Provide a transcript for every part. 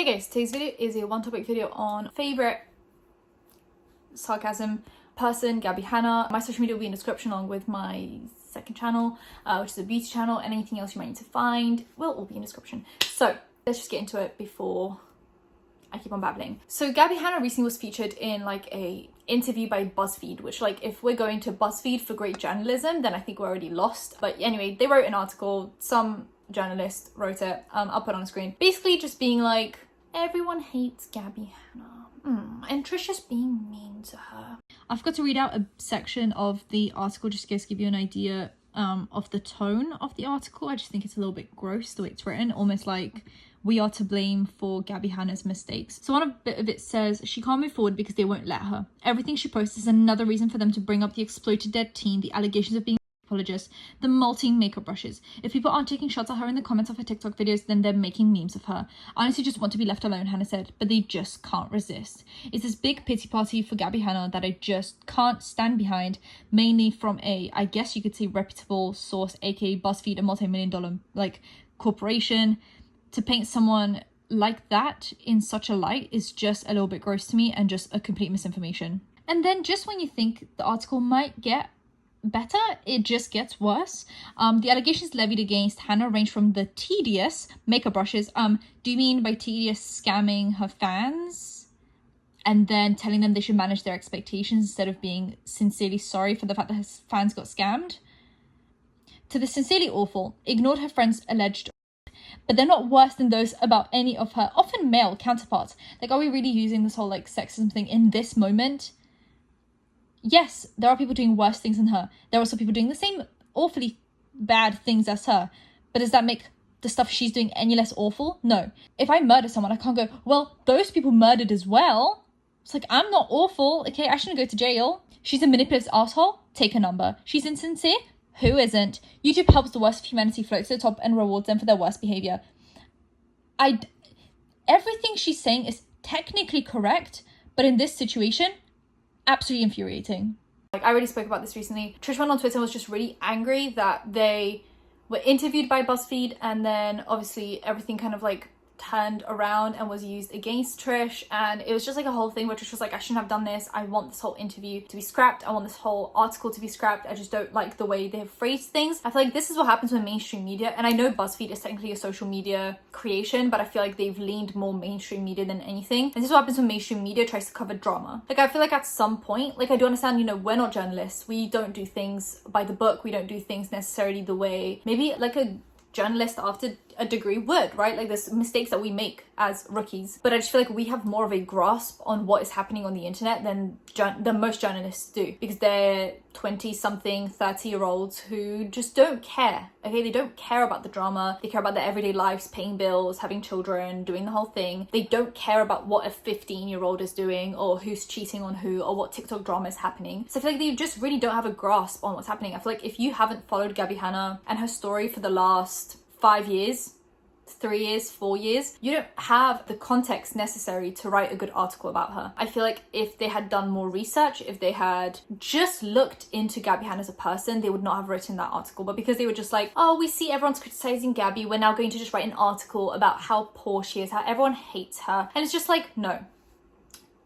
Hey guys, today's video is a one topic video on favorite sarcasm person, Gabbie Hanna. My social media will be in the description along with my second channel, which is a beauty channel, and anything else you might need to find will all be in the description. So let's just get into it before I keep on babbling. So Gabbie Hanna recently was featured in like a interview by Buzzfeed, which like if we're going to Buzzfeed for great journalism, then I think we're already lost. But anyway, they wrote an article, some journalist wrote it, I'll put it on the screen, basically just being like, everyone hates Gabbie Hanna and Trisha's being mean to her. I've got to read out a section of the article just to give you an idea of the tone of the article. I just think it's a little bit gross the way it's written, almost like we are to blame for Gabbie Hanna's mistakes. So one bit of it says, she can't move forward because they won't let her. Everything she posts is another reason for them to bring up the exploited dead teen, the allegations of being apologist, the molting makeup brushes. If people aren't taking shots at her in the comments of her TikTok videos, then they're making memes of her. I honestly just want to be left alone, Hanna said, but they just can't resist. It's this big pity party for Gabbie Hanna that I just can't stand behind, mainly from a, I guess you could say, reputable source, aka Buzzfeed, a multi-million-dollar like corporation. To paint someone like that in such a light is just a little bit gross to me and just a complete misinformation. And then just when you think the article might get better, it just gets worse. The allegations levied against Hanna range from the tedious makeup brushes. Do you mean by tedious scamming her fans and then telling them they should manage their expectations instead of being sincerely sorry for the fact that her fans got scammed? To the sincerely awful, ignored her friends' alleged, but they're not worse than those about any of her often male counterparts. Like, are we really using this whole like sexism thing in this moment? Yes, there are people doing worse things than her. There are also people doing the same awfully bad things as her. But does that make the stuff she's doing any less awful? No. If I murder someone, I can't go, well, those people murdered as well. It's like, I'm not awful, okay? I shouldn't go to jail. She's a manipulative asshole. Take a number. She's insincere. Who isn't? YouTube helps the worst of humanity float to the top and rewards them for their worst behavior. Everything she's saying is technically correct, but in this situation, absolutely infuriating. Like, I already spoke about this recently. Trisha went on Twitter and was just really angry that they were interviewed by Buzzfeed, and then obviously everything kind of like turned around and was used against Trish, and it was just like a whole thing where Trish was like, I shouldn't have done this, I want this whole interview to be scrapped, I want this whole article to be scrapped, I just don't like the way they have phrased things. I feel like this is what happens with mainstream media, and I know Buzzfeed is technically a social media creation, but I feel like they've leaned more mainstream media than anything, and this is what happens when mainstream media tries to cover drama. Like, I feel like at some point, like, I do understand, you know, we're not journalists, we don't do things by the book, we don't do things necessarily the way maybe like a journalist after a degree would, right? Like, there's mistakes that we make as rookies, but I just feel like we have more of a grasp on what is happening on the internet than most journalists do, because they're 20-something, 30-year-olds who just don't care, okay? They don't care about the drama, they care about their everyday lives, paying bills, having children, doing the whole thing. They don't care about what a 15-year-old is doing, or who's cheating on who, or what TikTok drama is happening. So I feel like they just really don't have a grasp on what's happening. I feel like if you haven't followed Gabbie Hanna and her story for the last 5 years, 3 years, 4 years, you don't have the context necessary to write a good article about her. I feel like if they had done more research, if they had just looked into Gabbie Hanna as a person, they would not have written that article. But because they were just like, oh, we see everyone's criticizing Gabbie, we're now going to just write an article about how poor she is, how everyone hates her. And it's just like, no.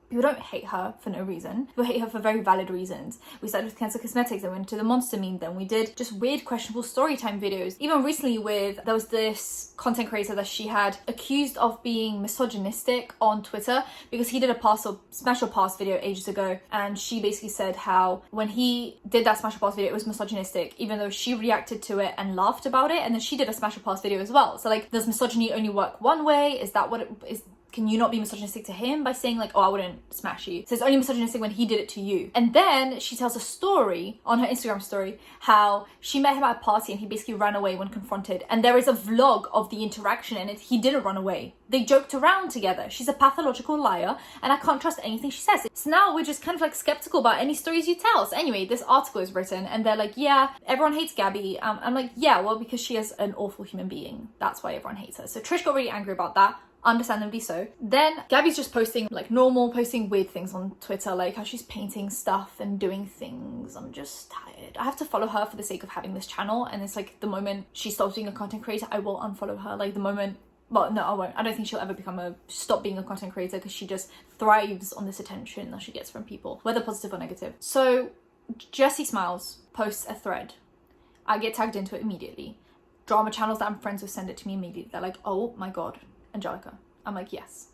People don't hate her for no reason. People hate her for very valid reasons. We started with Cancel Cosmetics, then went to the monster meme, then we did just weird, questionable storytime videos. Even recently there was this content creator that she had accused of being misogynistic on Twitter because he did a Smash or Pass video ages ago, and she basically said how when he did that Smash or Pass video, it was misogynistic, even though she reacted to it and laughed about it, and then she did a Smash or Pass video as well. So like, does misogyny only work one way? Is that what it is? Can you not be misogynistic to him by saying like, oh, I wouldn't smash you? So it's only misogynistic when he did it to you. And then she tells a story on her Instagram story how she met him at a party and he basically ran away when confronted. And there is a vlog of the interaction and he didn't run away. They joked around together. She's a pathological liar and I can't trust anything she says. So now we're just kind of like skeptical about any stories you tell. So anyway, this article is written and they're like, yeah, everyone hates Gabbie. I'm like, yeah, well, because she is an awful human being. That's why everyone hates her. So Trish got really angry about that. Understandably so. Then Gabbie's just posting like normal, posting weird things on Twitter, like how she's painting stuff and doing things. I'm just tired. I have to follow her for the sake of having this channel, and it's like the moment she stops being a content creator, I will unfollow her. Like the moment well, no, I won't. I don't think she'll ever stop being a content creator, because she just thrives on this attention that she gets from people, whether positive or negative. So Jessie Smiles posts a thread. I get tagged into it immediately. Drama channels that I'm friends with send it to me immediately. They're like, oh my God, Angelika. I'm like, yes,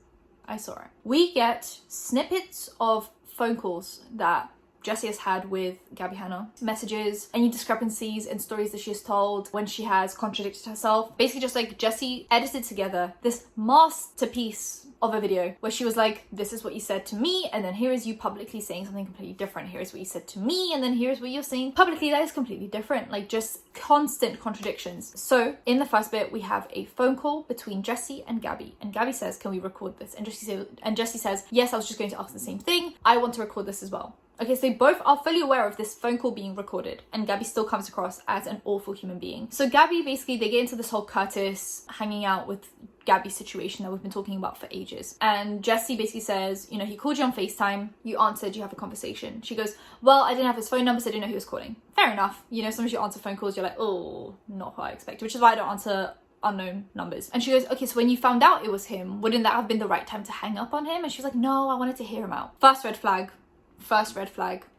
I saw it. We get snippets of phone calls that Jessi has had with Gabbie Hanna, messages, any discrepancies in stories that she has told when she has contradicted herself. Basically just like Jessi edited together this masterpiece of a video where she was like, this is what you said to me, and then here is you publicly saying something completely different. Here's what you said to me, and then here's what you're saying publicly that is completely different. Like, just constant contradictions. So in the first bit, we have a phone call between Jessi and Gabbie, and Gabbie says, can we record this? And Jessi says, yes, I was just going to ask the same thing. I want to record this as well. Okay, so they both are fully aware of this phone call being recorded, and Gabbie still comes across as an awful human being. So Gabbie, basically, they get into this whole Curtis hanging out with Gabbie situation that we've been talking about for ages. And Jessi basically says, you know, he called you on FaceTime, you answered, you have a conversation. She goes, well, I didn't have his phone number, so I didn't know he was calling. Fair enough. You know, sometimes you answer phone calls, you're like, oh, not what I expected, which is why I don't answer unknown numbers. And she goes, okay, so when you found out it was him, wouldn't that have been the right time to hang up on him? And she was like, no, I wanted to hear him out. First red flag.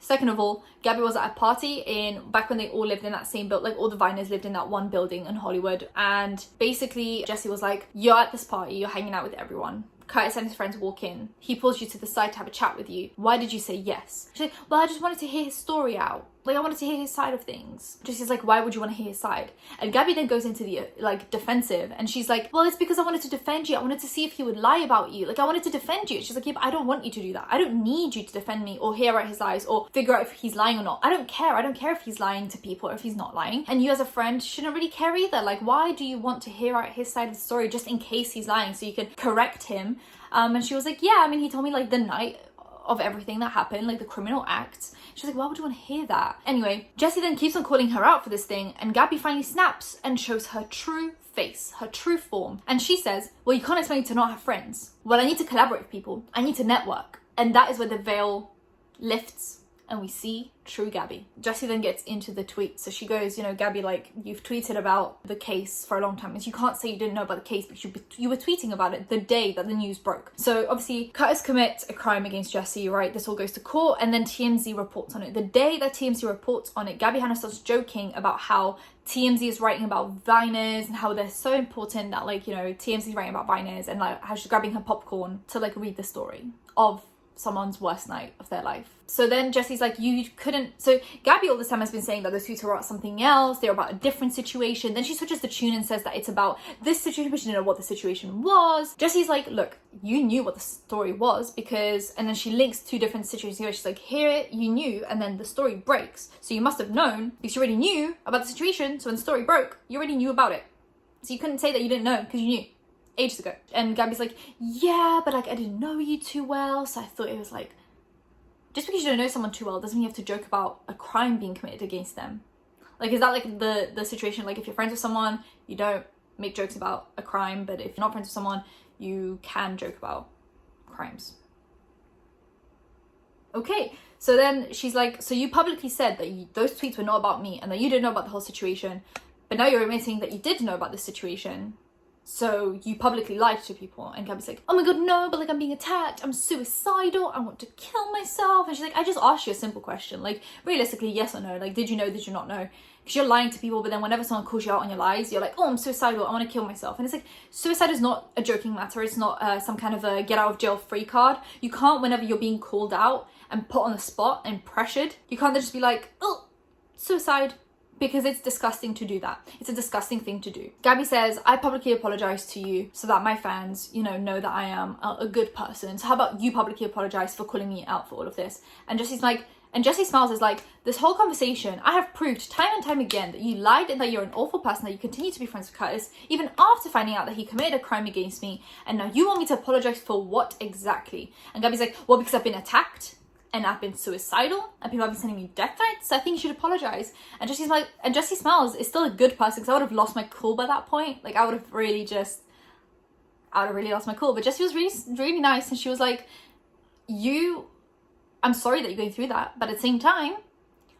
Second of all, Gabbie was at a party back when they all lived in that same building, like all the Viners lived in that one building in Hollywood. And basically Jessi was like, you're at this party, you're hanging out with everyone. Curtis and his friends walk in. He pulls you to the side to have a chat with you. Why did you say yes? She's like, well, I just wanted to hear his story out. Like, I wanted to hear his side of things. Jessie's like, why would you want to hear his side? And Gabbie then goes into the, like, defensive. And she's like, well, it's because I wanted to defend you. I wanted to see if he would lie about you. Like, I wanted to defend you. She's like, yeah, but I don't want you to do that. I don't need you to defend me or hear out his lies or figure out if he's lying or not. I don't care. I don't care if he's lying to people or if he's not lying. And you as a friend shouldn't really care either. Like, why do you want to hear out his side of the story just in case he's lying so you can correct him? And she was like, yeah, I mean, he told me, like, the night of everything that happened, like the criminal acts. She's like, why would you want to hear that? Anyway, Jessi then keeps on calling her out for this thing, and Gabbie finally snaps and shows her true face, her true form. And she says, well, you can't expect me to not have friends. Well, I need to collaborate with people. I need to network. And that is where the veil lifts and we see true Gabbie. Jessi then gets into the tweet. So she goes, you know, Gabbie, like, you've tweeted about the case for a long time. And you can't say you didn't know about the case because you were tweeting about it the day that the news broke. So obviously Curtis commits a crime against Jessi, right? This all goes to court and then TMZ reports on it. The day that TMZ reports on it, Gabbie Hanna starts joking about how TMZ is writing about Viners and how they're so important that, like, you know, TMZ is writing about Viners, and like how she's grabbing her popcorn to like read the story of someone's worst night of their life. So then Jessi's like, you couldn't. So Gabbie all this time has been saying that the tweets are about something else, they're about a different situation. Then she switches the tune and says that it's about this situation, but she didn't know what the situation was. Jessi's like, look, you knew what the story was because, and then she links two different situations here. She's like, here you knew, and then the story breaks. So you must have known because you already knew about the situation. So when the story broke, you already knew about it. So you couldn't say that you didn't know because you knew ages ago. And Gabbie's like, yeah, but like I didn't know you too well, so I thought it was like, just because you don't know someone too well doesn't mean you have to joke about a crime being committed against them. Like, is that like the situation? Like, if you're friends with someone, you don't make jokes about a crime, but if you're not friends with someone, you can joke about crimes. Okay, so then she's like, so you publicly said that those tweets were not about me and that you didn't know about the whole situation, but now you're admitting that you did know about this situation. So you publicly lied to people. And Gabbie's like, oh my god, no, but like I'm being attacked, I'm suicidal, I want to kill myself. And she's like, I just asked you a simple question, like realistically, yes or no, like did you know, did you not know? Because you're lying to people, but then whenever someone calls you out on your lies, you're like, oh, I'm suicidal, I want to kill myself. And it's like, suicide is not a joking matter, it's not some kind of a get out of jail free card. You can't, whenever you're being called out and put on the spot and pressured, you can't then just be like, oh, suicide. Because it's disgusting to do that. It's a disgusting thing to do. Gabbie says, I publicly apologize to you so that my fans, you know that I am a good person. So how about you publicly apologize for calling me out for all of this? And Jessi's like, and Jessie Smiles is like, this whole conversation, I have proved time and time again that you lied and that you're an awful person, that you continue to be friends with Curtis, even after finding out that he committed a crime against me. And now you want me to apologize for what exactly? And Gabbie's like, well, because I've been attacked. And I've been suicidal, and people have been sending me death threats, so I think you should apologize. And Jessi's like, and Jessie Smiles is still a good person, because I would have lost my cool by that point. Like, I would have really lost my cool. But Jessi was really, really nice, and she was like, I'm sorry that you're going through that, but at the same time,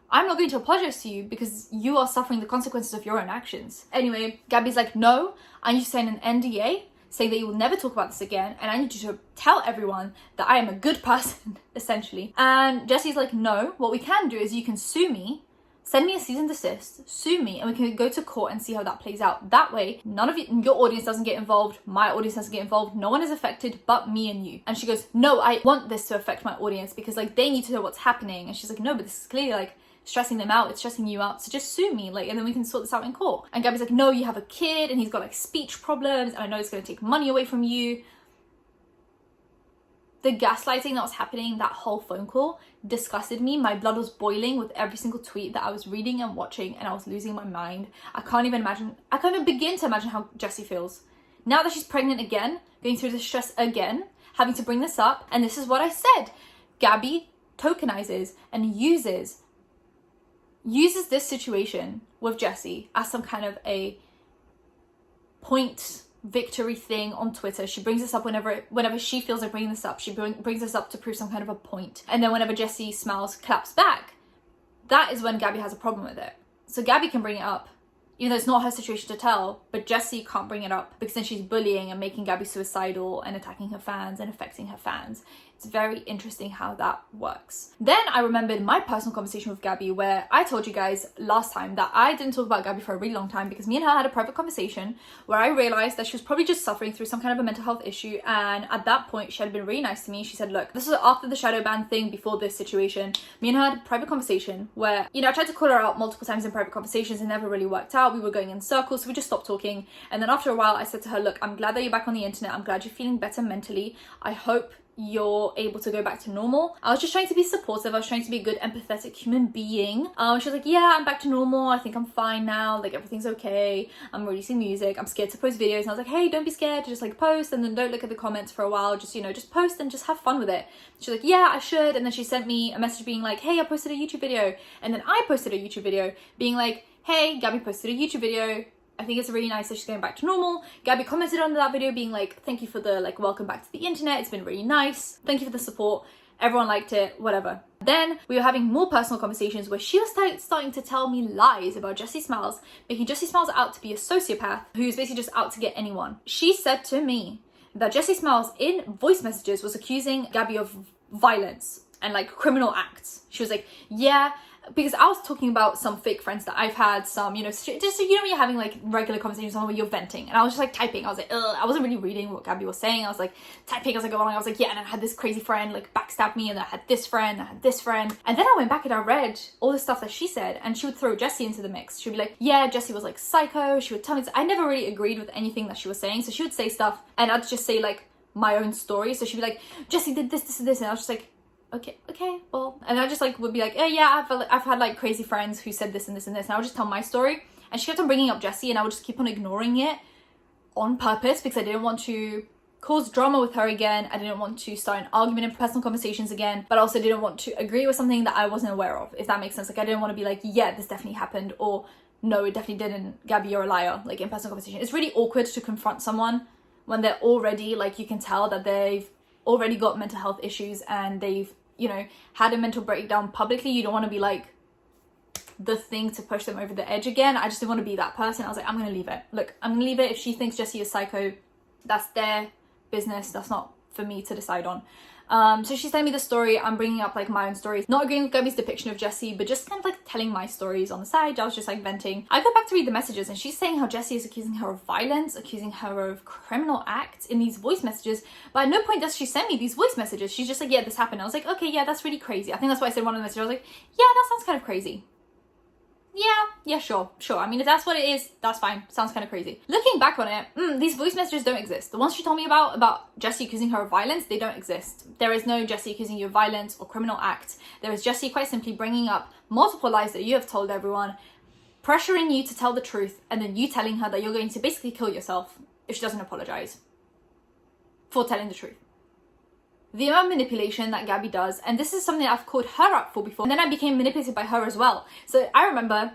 I'm not going to apologize to you because you are suffering the consequences of your own actions. Anyway, Gabbie's like, no, I need to sign an NDA saying that you will never talk about this again, and I need you to tell everyone that I am a good person, essentially. And Jessie's like, no, what we can do is you can sue me, send me a cease and desist, sue me, and we can go to court and see how that plays out. That way, none of your audience doesn't get involved, my audience doesn't get involved, no one is affected but me and you. And she goes, no, I want this to affect my audience because like they need to know what's happening. And she's like, no, but this is clearly like stressing them out, it's stressing you out, so just sue me, like, and then we can sort this out in court. And Gabbie's like, no, you have a kid and he's got like speech problems and I know it's going to take money away from you. The gaslighting that was happening, that whole phone call, disgusted me. My blood was boiling with every single tweet that I was reading and watching, and I was losing my mind. I can't even begin to imagine how Jessie feels. Now that she's pregnant again, going through the stress again, having to bring this up, and this is what I said. Gabbie tokenizes and uses this situation with Jessie as some kind of a point victory thing on Twitter. She brings this up whenever she feels like bringing this up. She brings this up to prove some kind of a point. And then whenever Jessie Smiles claps back, that is when Gabbie has a problem with it. So Gabbie can bring it up, even though it's not her situation to tell, but Jessie can't bring it up because then she's bullying and making Gabbie suicidal and attacking her fans and affecting her fans. It's very interesting how that works. Then I remembered my personal conversation with Gabbie where I told you guys last time that I didn't talk about Gabbie for a really long time because me and her had a private conversation where I realized that she was probably just suffering through some kind of a mental health issue, and at that point she had been really nice to me. She said, look, this was after the shadow ban thing, before this situation. Me and her had a private conversation where, you know, I tried to call her out multiple times in private conversations and never really worked out. We were going in circles, so we just stopped talking. And then after a while I said to her, look, I'm glad that you're back on the internet. I'm glad you're feeling better mentally. I hope you're able to go back to normal. I was just trying to be supportive. I was trying to be a good, empathetic human being. She was like, yeah, I'm back to normal. I think I'm fine now. Like, everything's okay. I'm releasing music. I'm scared to post videos. And I was like, hey, don't be scared. Just like post and then don't look at the comments for a while. Just, you know, just post and just have fun with it. She's like, yeah, I should. And then she sent me a message being like, hey, I posted a YouTube video. And then I posted a YouTube video being like, hey, Gabbie posted a YouTube video. I think it's really nice that she's going back to normal. Gabbie commented on that video being like, thank you for the like welcome back to the internet. It's been really nice. Thank you for the support. Everyone liked it, whatever. Then we were having more personal conversations where she was starting to tell me lies about Jessie Smiles, making Jessie Smiles out to be a sociopath who's basically just out to get anyone. She said to me that Jessie Smiles in voice messages was accusing Gabbie of violence and like criminal acts. She was like, yeah, because I was talking about some fake friends that I've had, some, you know, just, you know, when you're having like regular conversations where you're venting, and I was just like typing. I was like, ugh. I wasn't really reading what Gabbie was saying. I was like typing as I go along. I was like, yeah, and I had this crazy friend like backstab me, and then I had this friend, I had this friend. And then I went back and I read all the stuff that she said, and she would throw Jessie into the mix. She'd be like, yeah, Jessie was like psycho. She would tell me I never really agreed with anything that she was saying. So she would say stuff and I'd just say like my own story. So she'd be like, Jessie did this, this, and this. And I was just like, okay, well, and I just like would be like, oh yeah, I've had like crazy friends who said this and this and this, and I would just tell my story, and she kept on bringing up Jessie, and I would just keep on ignoring it on purpose because I didn't want to cause drama with her again. I didn't want to start an argument in personal conversations again, but I also didn't want to agree with something that I wasn't aware of, if that makes sense. Like, I didn't want to be like, yeah, this definitely happened, or no, it definitely didn't, Gabbie, you're a liar, like in personal conversation. It's really awkward to confront someone when they're already, like, you can tell that they've already got mental health issues and they've, you know, had a mental breakdown publicly. You don't want to be like the thing to push them over the edge again. I just didn't want to be that person. I was like, I'm gonna leave it. Look, I'm gonna leave it. If she thinks Jessie is psycho, that's their business. That's not for me to decide on. So she's telling me the story. I'm bringing up like my own stories, not agreeing with Gabbie's depiction of Jessie, but just kind of like telling my stories on the side. I was just like venting. I go back to read the messages, and she's saying how Jessie is accusing her of violence, accusing her of criminal acts in these voice messages. But at no point does she send me these voice messages. She's just like, yeah, this happened. I was like, okay, yeah, that's really crazy. I think that's why I said one of the messages. I was like, yeah, that sounds kind of crazy. Yeah, sure. I mean, if that's what it is, that's fine. Sounds kind of crazy. Looking back on it, these voice messages don't exist. The ones she told me about Jessie accusing her of violence, they don't exist. There is no Jessie accusing you of violence or criminal acts. There is Jessie quite simply bringing up multiple lies that you have told everyone, pressuring you to tell the truth, and then you telling her that you're going to basically kill yourself if she doesn't apologize for telling the truth. The amount of manipulation that Gabbie does, and this is something I've called her up for before, and then I became manipulated by her as well. So I remember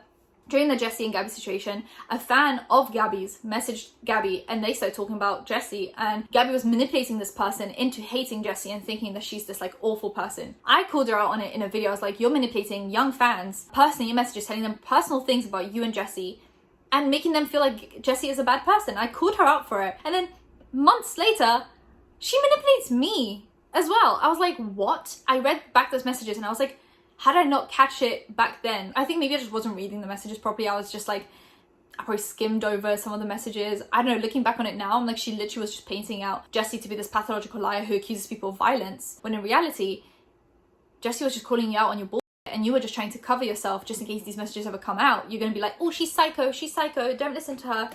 during the Jessie and Gabbie situation, a fan of Gabbie's messaged Gabbie, and they started talking about Jessie, and Gabbie was manipulating this person into hating Jessie and thinking that she's this like awful person. I called her out on it in a video. I was like, you're manipulating young fans personally in messages, telling them personal things about you and Jessie and making them feel like Jessie is a bad person. I called her out for it, and then months later, she manipulates me as well. I was like, what? I read back those messages and I was like, how did I not catch it back then? I think maybe I just wasn't reading the messages properly. I was just like, I probably skimmed over some of the messages. I don't know, looking back on it now, I'm like, she literally was just painting out Jessie to be this pathological liar who accuses people of violence, when in reality, Jessie was just calling you out on your bullshit, and you were just trying to cover yourself just in case these messages ever come out. You're gonna be like, oh, she's psycho, don't listen to her.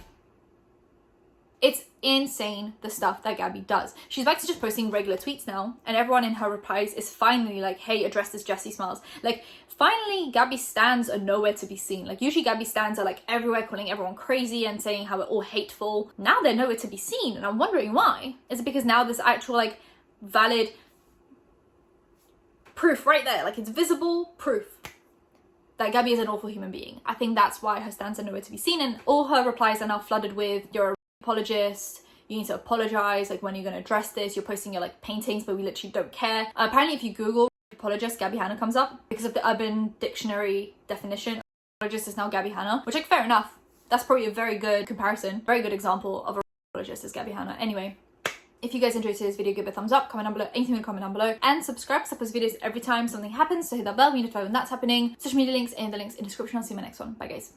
It's insane, the stuff that Gabbie does. She's back to just posting regular tweets now, and everyone in her replies is finally like, hey, address this Jessie Smiles. Like, finally, Gabbie stands are nowhere to be seen. Like, usually Gabbie stands are like everywhere, calling everyone crazy and saying how we're all hateful. Now they're nowhere to be seen, and I'm wondering why. Is it because now there's actual like valid proof right there? Like, it's visible proof that Gabbie is an awful human being. I think that's why her stands are nowhere to be seen, and all her replies are now flooded with, you're a apologist, you need to apologize, like, when are you going to address this? You're posting your like paintings, but we literally don't care. Apparently, if you Google apologist, Gabbie Hanna comes up because of the Urban Dictionary definition. Apologist is now Gabbie Hanna, which, like, fair enough. That's probably a very good comparison, very good example of a apologist is Gabbie Hanna. Anyway, if you guys enjoyed today's video, give it a thumbs up, comment down below, anything in the comment down below, and subscribe because I post videos every time something happens, so hit that bell when you notify when that's happening. Social media links in the description. I'll see you in my next one. Bye, guys.